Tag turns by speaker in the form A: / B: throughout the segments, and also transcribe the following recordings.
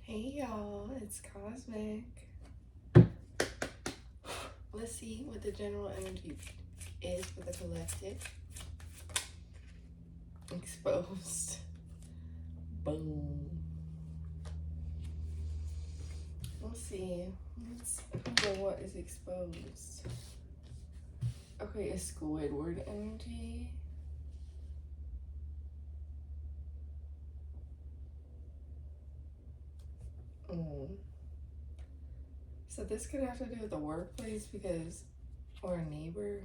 A: Hey y'all, it's Cosmic. Let's see what the general energy is for the collective. Exposed. Boom. Let's see. Who or what is exposed? Okay, it's Squidward energy. So this could have to do with the workplace or a neighbor.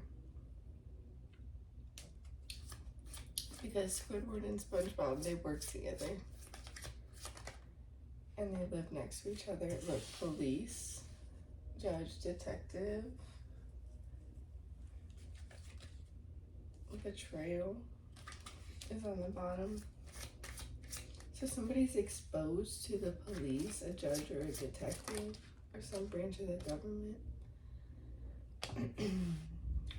A: Because Squidward and SpongeBob, they work together. And they live next to each other. Look, police, judge, detective, betrayal is on the bottom. So somebody's exposed to the police, a judge or a detective, or some branch of the government.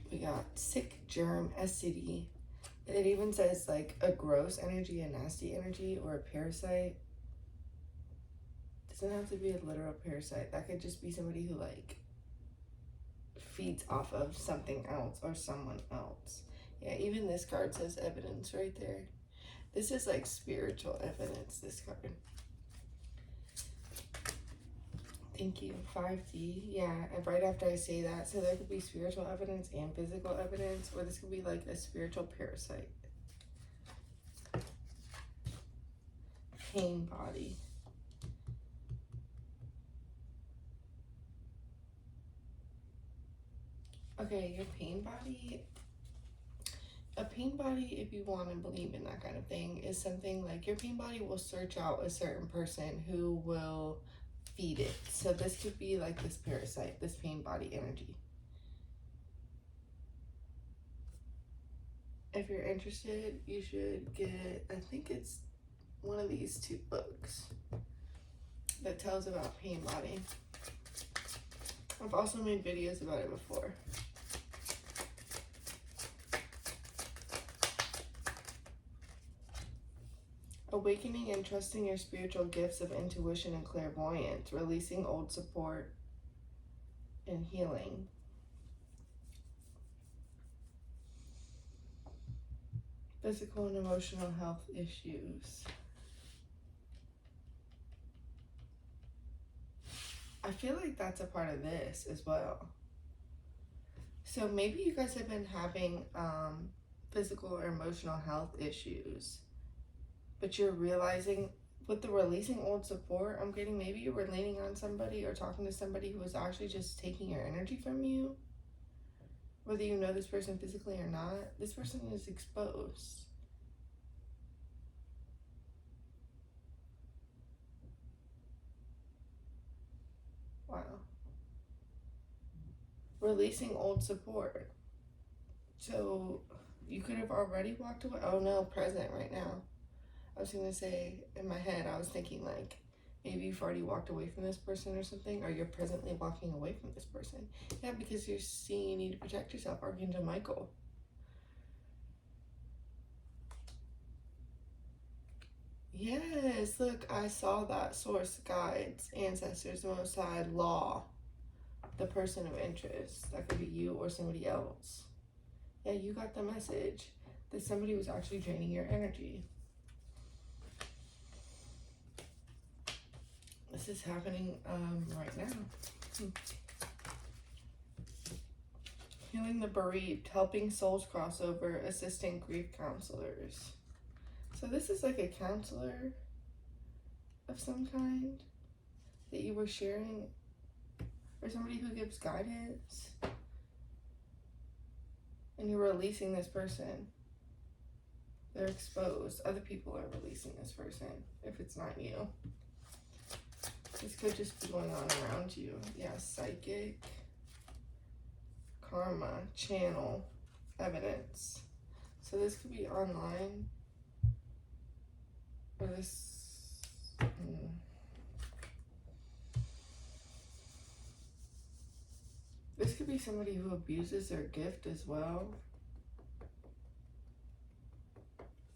A: We got sick, germ, acidity. It even says like a gross energy, a nasty energy, or a parasite. Doesn't have to be a literal parasite. That could just be somebody who like feeds off of something else or someone else. Yeah, even this card says evidence right there. This is like spiritual evidence, this card. Thank you. 5D. Yeah, and right after I say that, so there could be spiritual evidence and physical evidence, or this could be like a spiritual parasite. Pain body. Okay, your pain body. A pain body, if you want to believe in that kind of thing, is something like your pain body will search out a certain person who will feed it. So this could be like this parasite, this pain body energy. If you're interested, you should get, I think it's one of these two books that tells about pain body. I've also made videos about it before. Awakening and trusting your spiritual gifts of intuition and clairvoyance, releasing old support and healing. Physical and emotional health issues. I feel like that's a part of this as well. So maybe you guys have been having physical or emotional health issues, but you're realizing with the releasing old support, I'm getting maybe you were leaning on somebody or talking to somebody who was actually just taking your energy from you. Whether you know this person physically or not, this person is exposed. Wow. Releasing old support. So you could have already walked away. Oh no, present right now. I was going to say, in my head, I was thinking like, maybe you've already walked away from this person or something, or you're presently walking away from this person. Yeah, because you're seeing you need to protect yourself, Archangel Michael. Yes, look, I saw that. Source, guides, ancestors, Most High, law, the person of interest. That could be you or somebody else. Yeah, you got the message that somebody was actually draining your energy. This is happening right now. Healing the bereaved, helping souls cross over, assisting grief counselors. So this is like a counselor of some kind that you were sharing, or somebody who gives guidance, and you're releasing this person. They're exposed. Other people are releasing this person if it's not you. This could just be going on around you. Yeah, psychic, karma, channel, evidence. So this could be online. Or this... This could be somebody who abuses their gift as well.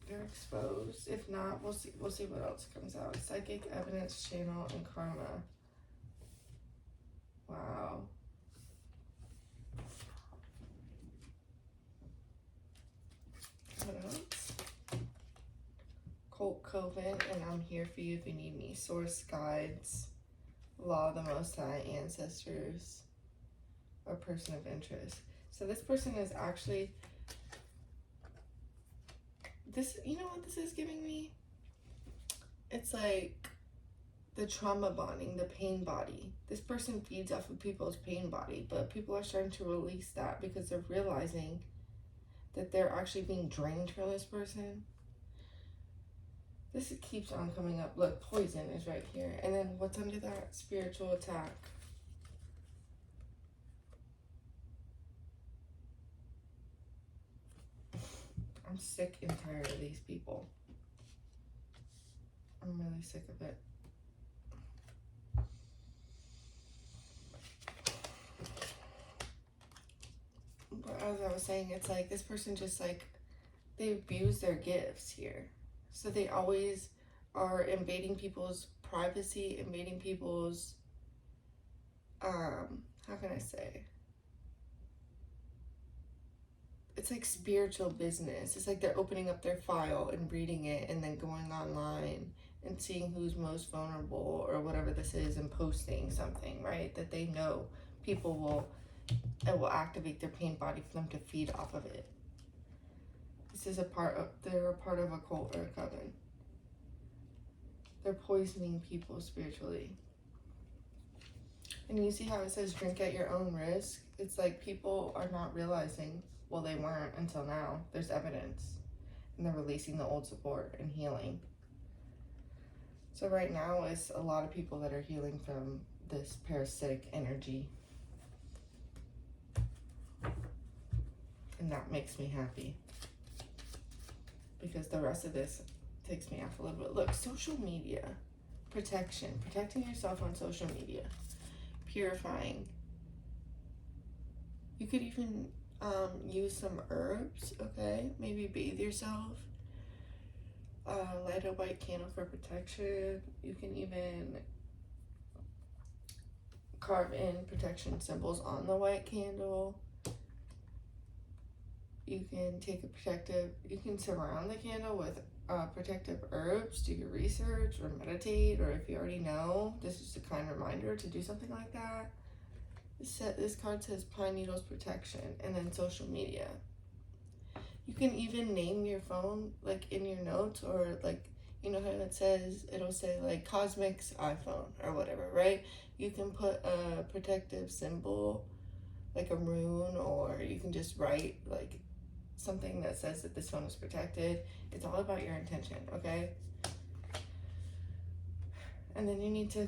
A: There are exposed. If not, we'll see what else comes out. Psychic evidence channel and karma. Wow. What else? Cult Coven, and I'm here for you if you need me. Source guides. Law of the Most High, ancestors, or person of interest. So this person is actually, this, you know what this is giving me? It's like the trauma bonding, the pain body. This person feeds off of people's pain body, but people are starting to release that because they're realizing that they're actually being drained from this person. This keeps on coming up. Look, poison is right here. And then what's under that? Spiritual attack. I'm sick and tired of these people. I'm really sick of it. But as I was saying, it's like this person just like, they abuse their gifts here. So they always are invading people's privacy, invading people's, how can I say? It's like spiritual business. It's like they're opening up their file and reading it and then going online and seeing who's most vulnerable or whatever this is and posting something, right? That they know people will activate their pain body for them to feed off of it. This is they're a part of a cult or a coven. They're poisoning people spiritually. And you see how it says drink at your own risk? It's like people are not realizing, well, they weren't until now. There's evidence. And they're releasing the old support and healing. So right now it's a lot of people that are healing from this parasitic energy. And that makes me happy. Because the rest of this takes me off a little bit. Look, social media, protection, protecting yourself on social media, purifying. You could even use some herbs, okay? Maybe bathe yourself. Light a white candle for protection. You can even carve in protection symbols on the white candle. You can take you can surround the candle with protective herbs, do your research or meditate, or if you already know, this is a kind reminder to do something like that. This card says pine needles protection, and then social media. You can even name your phone like in your notes, or like, you know how it'll say like Cosmic's iPhone or whatever, right? You can put a protective symbol like a rune, or you can just write like something that says that this phone is protected. It's all about your intention, okay? And then you need to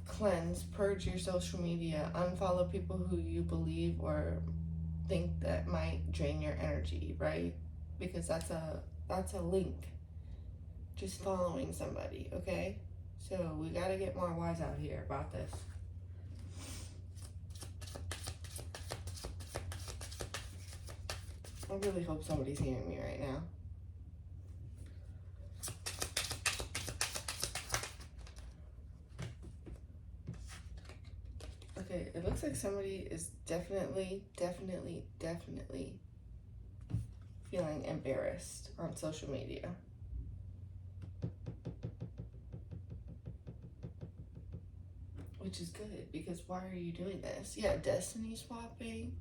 A: cleanse, purge your social media, unfollow people who you believe or think that might drain your energy, right? Because that's a link. Just following somebody, okay? So we gotta get more wise out here about this. I really hope somebody's hearing me right now. Okay, it looks like somebody is definitely feeling embarrassed on social media. Which is good, because why are you doing this? Yeah, destiny swapping.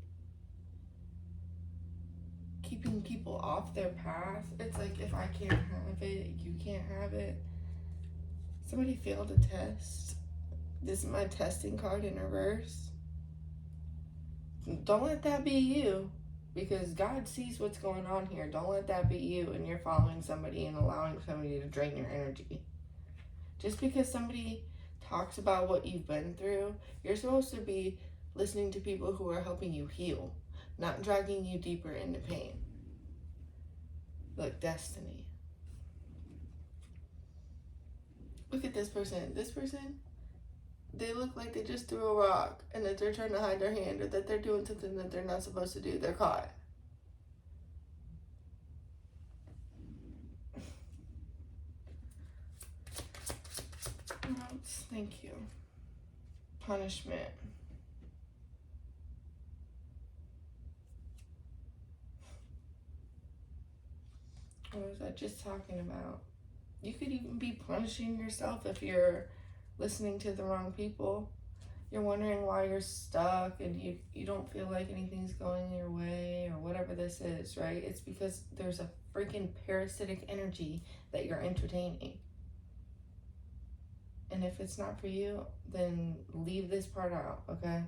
A: Keeping people off their path. It's like, if I can't have it, you can't have it. Somebody failed a test. This is my testing card in reverse. Don't let that be you, because God sees what's going on here. Don't let that be you, and you're following somebody and allowing somebody to drain your energy. Just because somebody talks about what you've been through, you're supposed to be listening to people who are helping you heal, not dragging you deeper into pain. Look, destiny. Look at this person. This person, they look like they just threw a rock and that they're trying to hide their hand, or that they're doing something that they're not supposed to do. They're caught. Thank you. Punishment. What was I just talking about? You could even be punishing yourself if you're listening to the wrong people. You're wondering why you're stuck and you don't feel like anything's going your way or whatever this is, right? It's because there's a freaking parasitic energy that you're entertaining. And if it's not for you, then leave this part out, okay?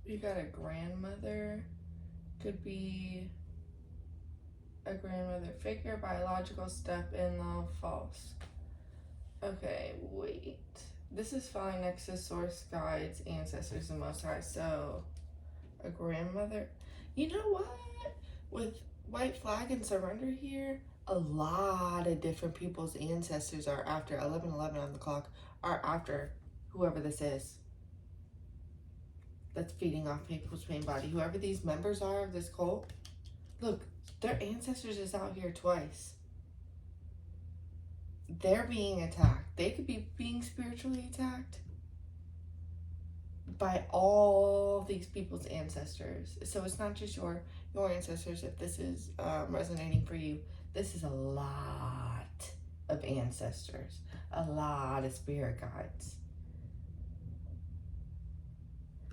A: You got a grandmother, could be a grandmother figure, biological step-in-law, false. Okay, wait. This is falling next to source, guides, ancestors, and most high. So, a grandmother. You know what? With white flag and surrender here, a lot of different people's ancestors are after 11:11 on the clock, are after whoever this is that's feeding off people's pain body. Whoever these members are of this cult, look, their ancestors is out here twice. They're being attacked. They could be being spiritually attacked by all these people's ancestors. So it's not just your ancestors. If this is resonating for you, this is a lot of ancestors, a lot of spirit guides.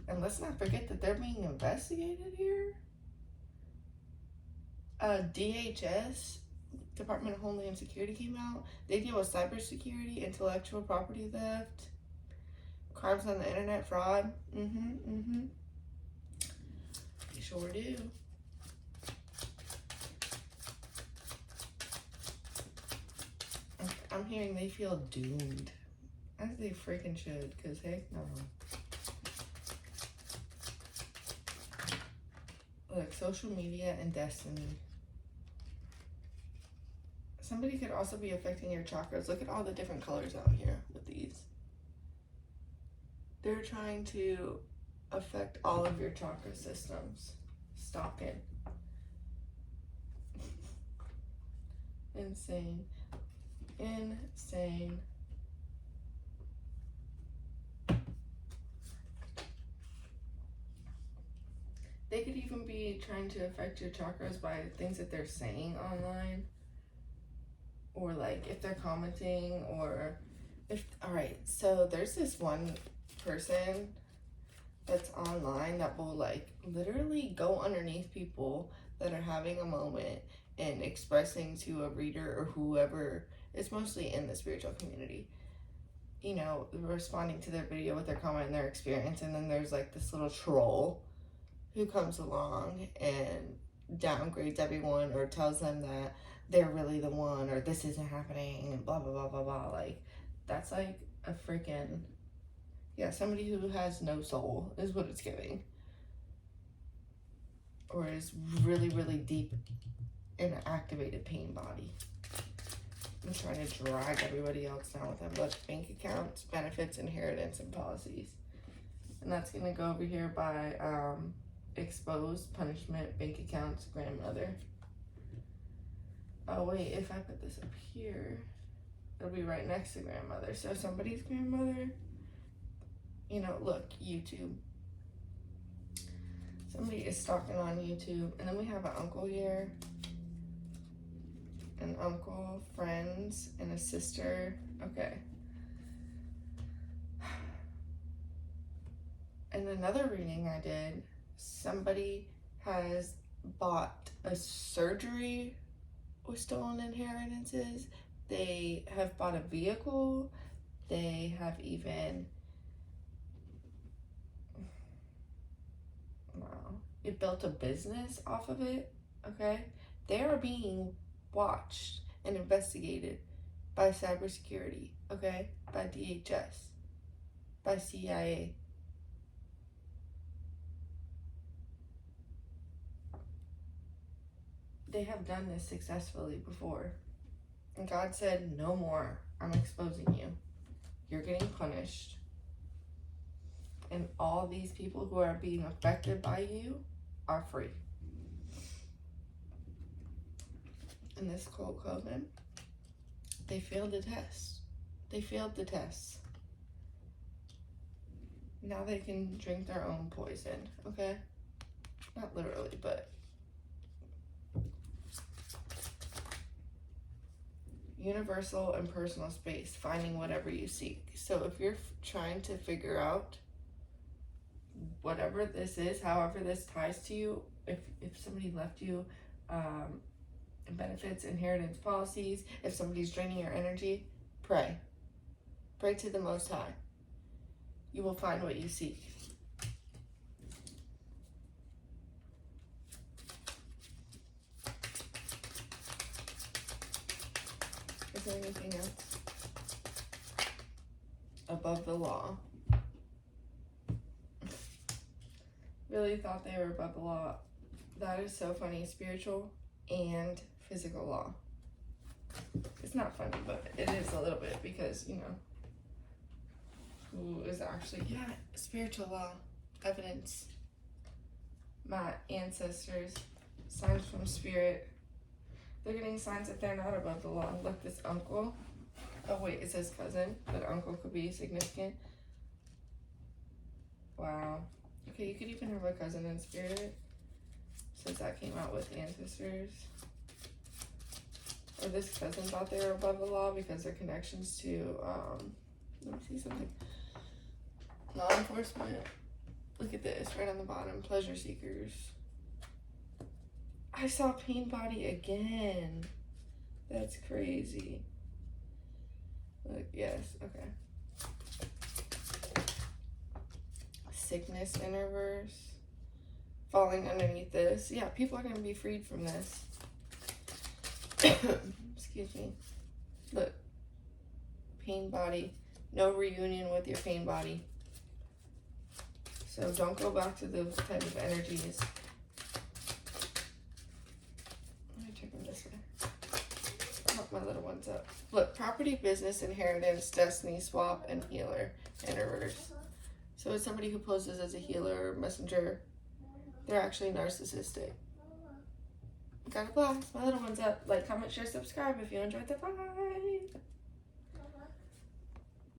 A: And let's not forget that they're being investigated here. DHS, Department of Homeland Security, came out. They deal with cybersecurity, intellectual property theft, crimes on the internet, fraud. They sure do. I'm hearing they feel doomed. As they freaking should, because heck no. Look, social media and destiny. Somebody could also be affecting your chakras. Look at all the different colors out here with these. They're trying to affect all of your chakra systems. Stop it. Insane. Insane. They could even be trying to affect your chakras by things that they're saying online. Or like if they're commenting or if, all right, so there's this one person that's online that will like literally go underneath people that are having a moment and expressing to a reader or whoever, it's mostly in the spiritual community, you know, responding to their video with their comment and their experience. And then there's like this little troll who comes along and downgrades everyone or tells them that they're really the one or this isn't happening and blah blah blah blah blah. Like, that's like a freaking, yeah, somebody who has no soul is what it's giving, or is really really deep in an activated pain body. I'm trying to drag everybody else down with them. But bank accounts, benefits, inheritance, and policies. And that's gonna go over here by exposed, punishment, bank accounts, grandmother. Oh wait, if I put this up here, it'll be right next to grandmother. So somebody's grandmother, you know, look, YouTube. Somebody is stalking on YouTube. And then we have an uncle here. An uncle, friends, and a sister. Okay. And another reading I did, somebody has bought a surgery with stolen inheritances. They have bought a vehicle. They have even, wow, it built a business off of it. Okay, they are being watched and investigated by cybersecurity. Okay, by DHS, by CIA. They have done this successfully before. And God said, no more. I'm exposing you. You're getting punished. And all these people who are being affected by you are free. In this cold COVID, they failed the test. They failed the test. Now they can drink their own poison, okay? Not literally, but universal and personal space, finding whatever you seek. So if you're trying to figure out whatever this is, however this ties to you, if somebody left you benefits, inheritance policies, if somebody's draining your energy, pray. Pray to the Most High. You will find what you seek. Is there anything else? Above the law. Really thought they were above the law. That is so funny. Spiritual and physical law. It's not funny, but it is a little bit because, you know, who is actually, yeah, spiritual law, evidence. My ancestors, signs from spirit. They're getting signs that they're not above the law. Look, this uncle. Oh, wait, it says cousin, but uncle could be significant. Wow. Okay, you could even have a cousin in spirit, since that came out with ancestors. Or this cousin thought they were above the law because their connections to, let me see something. Law enforcement. Look at this, right on the bottom. Pleasure seekers. I saw pain body again. That's crazy. Look, yes, okay. Sickness in reverse. Falling underneath this. Yeah, people are going to be freed from this. Excuse me. Look. Pain body. No reunion with your pain body. So don't go back to those type of energies. Let me check them this way. Help my little ones up. Look, property, business, inheritance, destiny, swap, and healer in reverse. So it's somebody who poses as a healer or messenger. They're actually narcissistic. Gotta blast my little ones up. Like, comment, share, subscribe if you enjoyed the vibe.